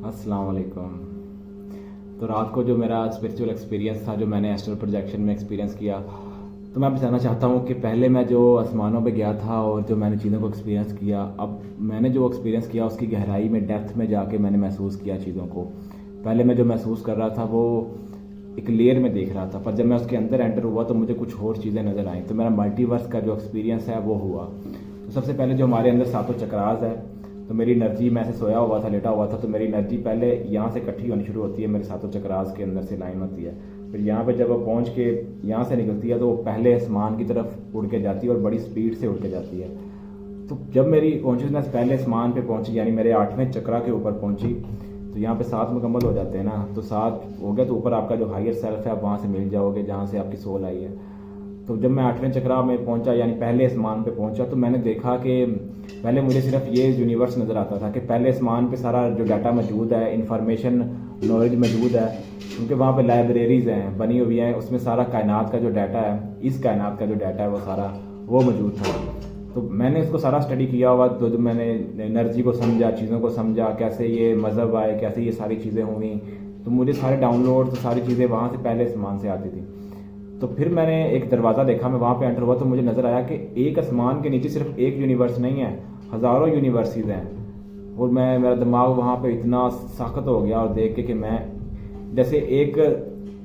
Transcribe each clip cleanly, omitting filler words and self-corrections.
अस्सलाम वालेकुम। तो रात को जो मेरा स्पिरिचुअल एक्सपीरियंस था, जो मैंने एस्ट्रल प्रोजेक्शन में एक्सपीरियंस किया, तो मैं बताना चाहता हूँ कि पहले मैं जो आसमानों पे गया था और जो मैंने चीज़ों को एक्सपीरियंस किया, अब मैंने जो एक्सपीरियंस किया उसकी गहराई में, डेप्थ में जाके मैंने महसूस किया चीज़ों को। पहले मैं जो महसूस कर रहा था वो एक लेयर में देख रहा था, पर जब मैं उसके अंदर एंटर हुआ तो मुझे कुछ और चीज़ें नज़र आईं। तो मेरा मल्टीवर्स का जो एक्सपीरियंस है वो हुआ। तो सबसे पहले जो हमारे अंदर सातों चक्रास है, तो मेरी एनर्जी, मैं ऐसे सोया हुआ था, लेटा हुआ था, तो मेरी एनर्जी पहले यहाँ से इकट्ठी होनी शुरू होती है, मेरे सातों चक्रास के अंदर से लाइन होती है। फिर यहाँ पे जब वो पहुँच के यहाँ से निकलती है तो वो पहले आसमान की तरफ उड़ के जाती है और बड़ी स्पीड से उड़ के जाती है। तो जब मेरी कॉन्शियसनेस पहले आसमान पे पहुंची, यानी मेरे 8वें चक्रा के ऊपर पहुंची, तो यहाँ पे 7 मुकम्मल हो जाते हैं ना, तो 7 हो गया तो ऊपर आपका जो हायर सेल्फ है आप वहाँ से मिल जाओगे जहाँ से आपकी सोल आई है। तो जब मैं 8वें चक्रा में पहुंचा, यानी पहले आसमान पे पहुंचा, तो मैंने देखा कि पहले मुझे सिर्फ ये यूनिवर्स नज़र आता था कि पहले आसमान पे सारा जो डाटा मौजूद है, इंफॉर्मेशन, नॉलेज मौजूद है, क्योंकि वहाँ पे लाइब्रेरीज हैं बनी हुई हैं, उसमें सारा कायनात का जो डाटा है, इस कायनात का जो डाटा है वो सारा वो मौजूद था। तो मैंने इसको सारा स्टडी किया हुआ, तो जब मैंने एनर्जी को समझा, चीज़ों को समझा, कैसे ये मज़हब आए, कैसे ये सारी चीज़ें हुई, तो मुझे सारे डाउनलोड, तो सारी चीज़ें वहाँ से पहले आसमान से आती थी। तो फिर मैंने एक दरवाज़ा देखा, मैं वहाँ पे एंटर हुआ तो मुझे नज़र आया कि एक आसमान के नीचे सिर्फ एक यूनिवर्स नहीं है, हज़ारों यूनिवर्सिटीज़ हैं। और मेरा दिमाग वहाँ पे इतना सख्त हो गया और देख के कि मैं, जैसे एक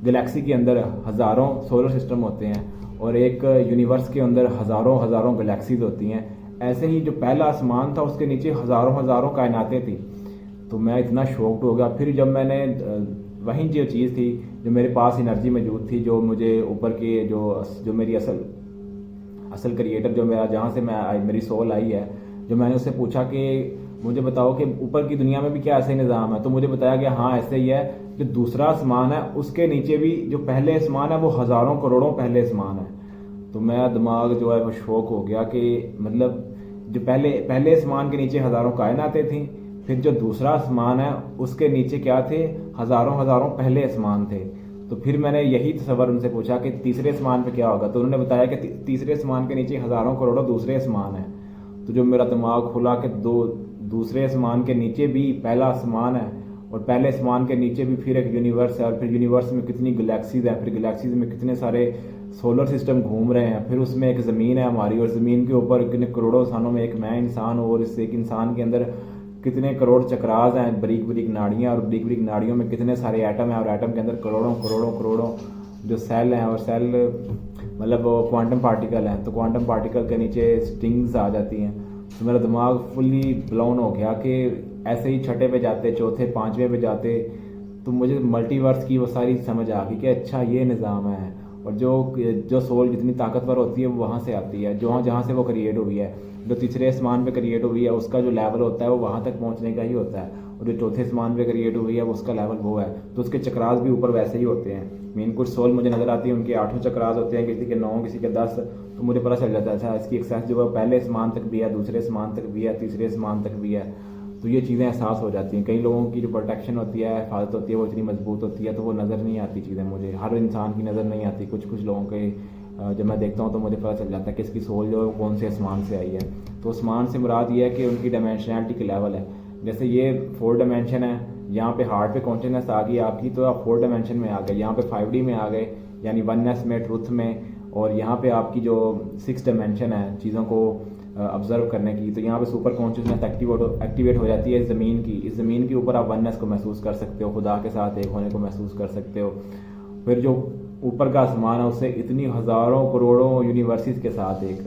गैलेक्सी के अंदर हज़ारों सोलर सिस्टम होते हैं और एक यूनिवर्स के अंदर हज़ारों हज़ारों गैलेक्सीज होती हैं, ऐसे ही जो पहला आसमान था उसके नीचे हज़ारों हज़ारों कायनातें थी। तो मैं इतना शॉक्ड हो गया। फिर जब मैंने वहीं जो चीज़ थी, जो मेरे पास एनर्जी मौजूद थी, जो मुझे ऊपर के जो मेरी असल असल क्रिएटर, जो मेरा, जहाँ से मेरी सोल आई है, जो मैंने उससे पूछा कि मुझे बताओ कि ऊपर की दुनिया में भी क्या ऐसे ही निज़ाम है, तो मुझे बताया कि हाँ ऐसे ही है। जो दूसरा आसमान है उसके नीचे भी जो पहले आसमान है वो हज़ारों करोड़ों पहले आसमान है। तो मेरा दिमाग जो है वो शौक हो गया कि मतलब जो पहले आसमान के नीचे हज़ारों कायनातें थी, फिर जो दूसरा आसमान है उसके नीचे क्या थे, हज़ारों हज़ारों पहले आसमान थे। तो फिर मैंने यही तसव्वुर उनसे पूछा कि तीसरे आसमान पे क्या होगा, तो उन्होंने बताया कि तीसरे आसमान के नीचे हज़ारों करोड़ों दूसरे आसमान हैं। तो जो मेरा दिमाग खुला कि दूसरे आसमान के नीचे भी पहला आसमान है और पहले आसमान के नीचे भी फिर एक यूनिवर्स है, और फिर यूनिवर्स में कितनी गैलेक्सीज हैं, फिर गैलेक्सीज में कितने सारे सोलर सिस्टम घूम रहे हैं, फिर उसमें एक ज़मीन है हमारी, और ज़मीन के ऊपर कितने करोड़ों इंसानों में एक मैं इंसान हूँ, और इस एक इंसान के अंदर कितने करोड़ चक्रास हैं, बरीक बरीक नाड़ियाँ, और बरीक बरीक नाड़ियों में कितने सारे एटम हैं, और एटम के अंदर करोड़ों करोड़ों करोड़ों जो सेल हैं, और सेल मतलब क्वांटम पार्टिकल हैं, तो क्वांटम पार्टिकल के नीचे स्ट्रिंग्स आ जाती हैं। तो मेरा दिमाग फुल्ली ब्लाउन हो गया कि ऐसे ही छठे पे जाते, चौथे, 5वें पे जाते, तो मुझे मल्टीवर्स की वो सारी समझ आ गई कि अच्छा ये निज़ाम है। और जो सोल जितनी ताकतवर होती है वो वहाँ से आती है, जहाँ जहाँ से वो क्रिएट हुई है। जो तीसरे आसमान पे क्रिएट हुई है उसका जो लेवल होता है वो वहाँ तक पहुँचने का ही होता है, और जो चौथे आसमान पे क्रिएट हुई है उसका लेवल वो है। तो उसके चक्रास भी ऊपर वैसे ही होते हैं। मीन कुछ सोल मुझे नज़र आती है, उनके 8 चक्रास होते हैं, किसी के 9, किसी के 10। तो मुझे पता चल जाता है अच्छा इसकी एक्सेस जो है पहले आसमान तक भी है, दूसरे आसमान तक भी है, तीसरे आसमान तक भी है। तो ये चीज़ें एहसास हो जाती हैं। कई लोगों की जो प्रोटेक्शन होती है, हिफाजत होती है, वो इतनी मजबूत होती है तो वो नज़र नहीं आती चीज़ें, मुझे हर इंसान की नज़र नहीं आती। कुछ कुछ लोगों के जब मैं देखता हूँ तो मुझे पता चल जाता है कि इसकी सोल जो है वो कौन से आसमान से आई है। तो आसमान से मुराद ये है कि उनकी डायमेंशनैलिटी के लेवल है। जैसे ये 4 डायमेंशन है, यहाँ पे हार्ट पे कॉन्शियसनेस आ गई आपकी, तो आप 4 डायमेंशन में आ गए, यहाँ पे 5D में आ गए, यानी वननेस में, ट्रुथ में। और यहाँ पे आपकी जो 6 डायमेंशन है चीज़ों को ऑब्जर्व करने की, तो यहाँ पे सुपर कॉन्शियसनेस एक्टिवेट हो जाती है ज़मीन की। इस ज़मीन के ऊपर आप वननेस को महसूस कर सकते हो, खुदा के साथ एक होने को महसूस कर सकते हो। फिर जो ऊपर का आसमान है उससे इतनी हज़ारों करोड़ों यूनिवर्सिटीज़ के साथ एक,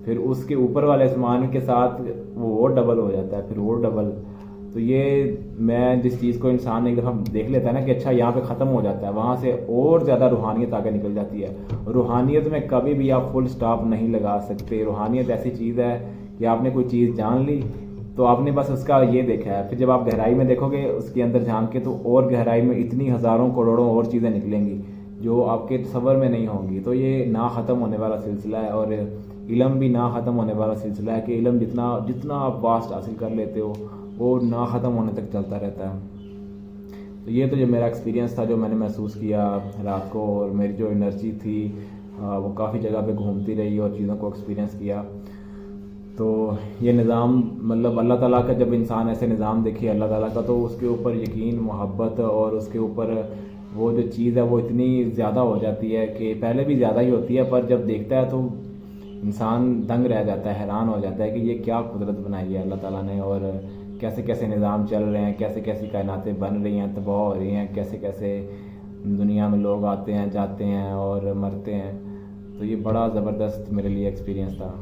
फिर उसके ऊपर वाले आसमान के साथ वो और डबल हो जाता है, फिर और डबल। तो ये मैं जिस चीज़ को इंसान एक दफ़ा देख लेता है ना कि अच्छा यहाँ पे ख़त्म हो जाता है, वहाँ से और ज़्यादा रूहानियत आगे निकल जाती है। रूहानियत में कभी भी आप फुल स्टॉप नहीं लगा सकते। रूहानियत ऐसी चीज़ है कि आपने कोई चीज़ जान ली तो आपने बस उसका ये देखा है, फिर जब आप गहराई में देखोगे उसके अंदर झांक के, तो और गहराई में इतनी हज़ारों करोड़ों और चीज़ें निकलेंगी जो आपके तसव्वुर में नहीं होंगी। तो ये ना ख़त्म होने वाला सिलसिला है, और इल्म भी ना ख़त्म होने वाला सिलसिला है कि इल्म जितना जितना आप वास्ट हासिल कर लेते हो वो ना ख़त्म होने तक चलता रहता है। तो ये तो जो मेरा एक्सपीरियंस था, जो मैंने महसूस किया रात को, और मेरी जो एनर्जी थी वो काफ़ी जगह पे घूमती रही और चीज़ों को एक्सपीरियंस किया। تو یہ نظام مطلب اللہ تعالیٰ کا جب انسان ایسے نظام دیکھے اللہ تعالیٰ کا تو اس کے اوپر یقین محبت اور اس کے اوپر وہ جو چیز ہے وہ اتنی زیادہ ہو جاتی ہے کہ پہلے بھی زیادہ ہی ہوتی ہے پر جب دیکھتا ہے تو انسان دنگ رہ جاتا ہے, حیران ہو جاتا ہے کہ یہ کیا قدرت بنائی ہے اللہ تعالیٰ نے, اور کیسے کیسے نظام چل رہے ہیں, کیسے کیسی کائناتیں بن رہی ہیں, تباہ ہو رہی ہیں, کیسے کیسے دنیا میں لوگ آتے ہیں جاتے ہیں اور مرتے ہیں. تو یہ بڑا زبردست میرے لیے ایکسپیرینس تھا.